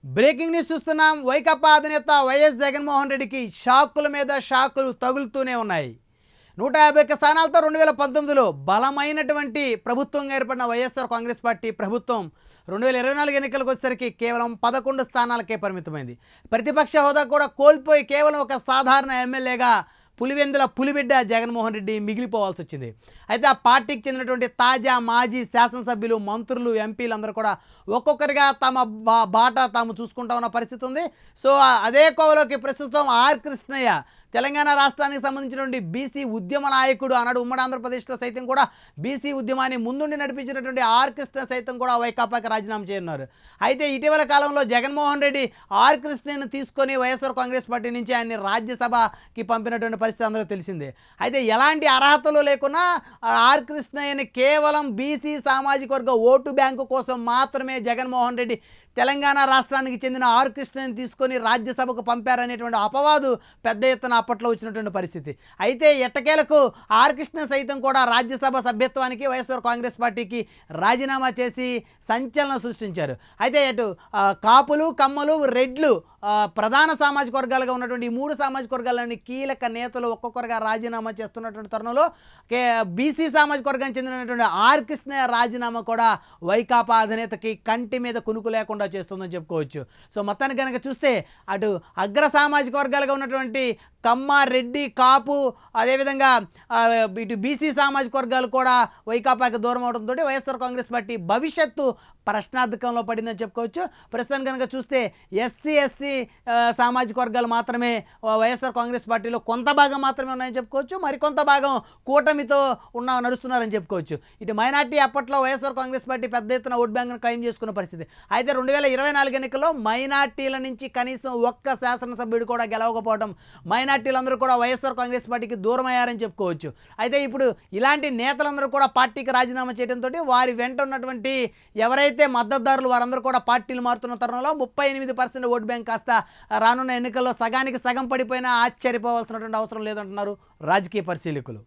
Breaking news చూస్తున్నాం. వైకాపా అధినేత YS Jaganmohan రెడ్డికి షాకుల మీద షాకులు తగులుతూనే ఉన్నాయి. 151 స్థానాలతో 2019లో బలమైనటువంటి ప్రభుత్వంగా ఏర్పడిన వైఎస్ఆర్ కాంగ్రెస్ పార్టీ ప్రభుత్వం 2024 ఎన్నికలకు వచ్చేసరికి కేవలం 11 స్థానాలకే పరిమితమైంది. ప్రతిపక్ష హోదా కూడా కోల్పోయి కేవలం ఒక సాధారణ ఎమ్మెల్యేగా పులివెందుల పులిబిడ్డ జగన్మోహన్ రెడ్డి మిగిలిపోవాల్సి వచ్చింది. అయితే ఆ పార్టీకి చెందినటువంటి తాజా మాజీ శాసనసభ్యులు, మంత్రులు, ఎంపీలు అందరూ కూడా ఒక్కొక్కరిగా తమ బాట తాము చూసుకుంటా ఉన్న పరిస్థితి ఉంది. సో అదే కోవలోకి ప్రస్తుతం ఆర్ కృష్ణయ్య, తెలంగాణ రాష్ట్రానికి సంబంధించినటువంటి బీసీ ఉద్యమ నాయకుడు, ఆనాడు ఉమ్మడి ఆంధ్రప్రదేశ్లో సైతం కూడా బీసీ ఉద్యమాన్ని ముందుండి నడిపించినటువంటి ఆర్ కృష్ణ సైతం కూడా వైకాపాకి రాజీనామా చేయనున్నారు. అయితే ఇటీవల కాలంలో జగన్మోహన్ రెడ్డి ఆర్ కృష్ణను తీసుకొని వైఎస్ఆర్ కాంగ్రెస్ పార్టీ నుంచి ఆయన్ని రాజ్యసభకి పంపినటువంటి పరిస్థితి అందరూ తెలిసిందే. అయితే ఎలాంటి అర్హతలు లేకున్నా ఆర్ కృష్ణయ్యని కేవలం బీసీ సామాజిక వర్గ ఓటు బ్యాంకు కోసం మాత్రమే జగన్మోహన్ రెడ్డి తెలంగాణ రాష్ట్రానికి చెందిన ఆర్ కృష్ణని తీసుకొని రాజ్యసభకు పంపారనేటువంటి అపవాదు పెద్ద ఎత్తున అప్పట్లో వచ్చినటువంటి పరిస్థితి. అయితే ఎట్టకేలకు ఆర్ కృష్ణ సైతం కూడా రాజ్యసభ సభ్యత్వానికి వైఎస్ఆర్ కాంగ్రెస్ పార్టీకి రాజీనామా చేసి సంచలనం సృష్టించారు. అయితే అటు కాపులు, కమ్మలు, రెడ్లు ప్రధాన సామాజిక వర్గాలుగా ఉన్నటువంటి ఈ 3 సామాజిక వర్గాలని కీలక నేతలు ఒక్కొక్కరుగా రాజీనామా చేస్తున్నటువంటి తరుణంలో బీసీ సామాజిక వర్గానికి చెందినటువంటి ఆర్ కృష్ణ రాజీనామా కూడా వైకాపా అధినేతకి కంటి మీద కునుకు లేకుండా చేస్తుందని చెప్పుకోవచ్చు. సో మొత్తానికి కనుక చూస్తే అటు అగ్ర సామాజిక వర్గాలుగా ఉన్నటువంటి కమ్మ, రెడ్డి, కాపు, అదేవిధంగా ఇటు బీసీ సామాజిక వర్గాలు కూడా వైకాపాకి దూరం అవడంతో వైఎస్ఆర్ కాంగ్రెస్ పార్టీ భవిష్యత్తు ప్రశ్నార్థకంలో పడిందని చెప్పుకోవచ్చు. ప్రస్తుతం కనుక చూస్తే ఎస్సీ సామాజిక వర్గాలు మాత్రమే వైఎస్ఆర్ కాంగ్రెస్ పార్టీలో కొంత భాగం మాత్రమే ఉన్నాయని చెప్పుకోవచ్చు. మరికొంత భాగం కూటమితో నడుస్తున్నారని చెప్పుకోవచ్చు. ఇటు మైనార్టీ అప్పట్లో వైఎస్ఆర్ కాంగ్రెస్ పార్టీ పెద్ద ఎత్తున ఓట్ బ్యాంక్ను క్లెయిమ్ చేసుకున్న పరిస్థితి. అయితే 2024 ఎన్నికల్లో మైనార్టీల నుంచి కనీసం ఒక్క శాసనసభ్యుడు కూడా గెలవకపోవడం, మైనార్టీలందరూ కూడా వైఎస్ఆర్ కాంగ్రెస్ పార్టీకి దూరం అయ్యారని చెప్పుకోవచ్చు. అయితే ఇప్పుడు ఇలాంటి నేతలందరూ కూడా పార్టీకి రాజీనామా చేయడంతో వారి వెంట ఉన్నటువంటి ఎవరైతే మద్దతుదారులు వారందరూ కూడా పార్టీలు మారుతున్న తరుణంలో 38% ఓట్ బ్యాంక్ కాస్త రానున్న ఎన్నికల్లో సగానికి సగం పడిపోయినా ఆశ్చర్యపోవాల్సినటువంటి అవసరం లేదంటున్నారు రాజకీయ పరిశీలకులు.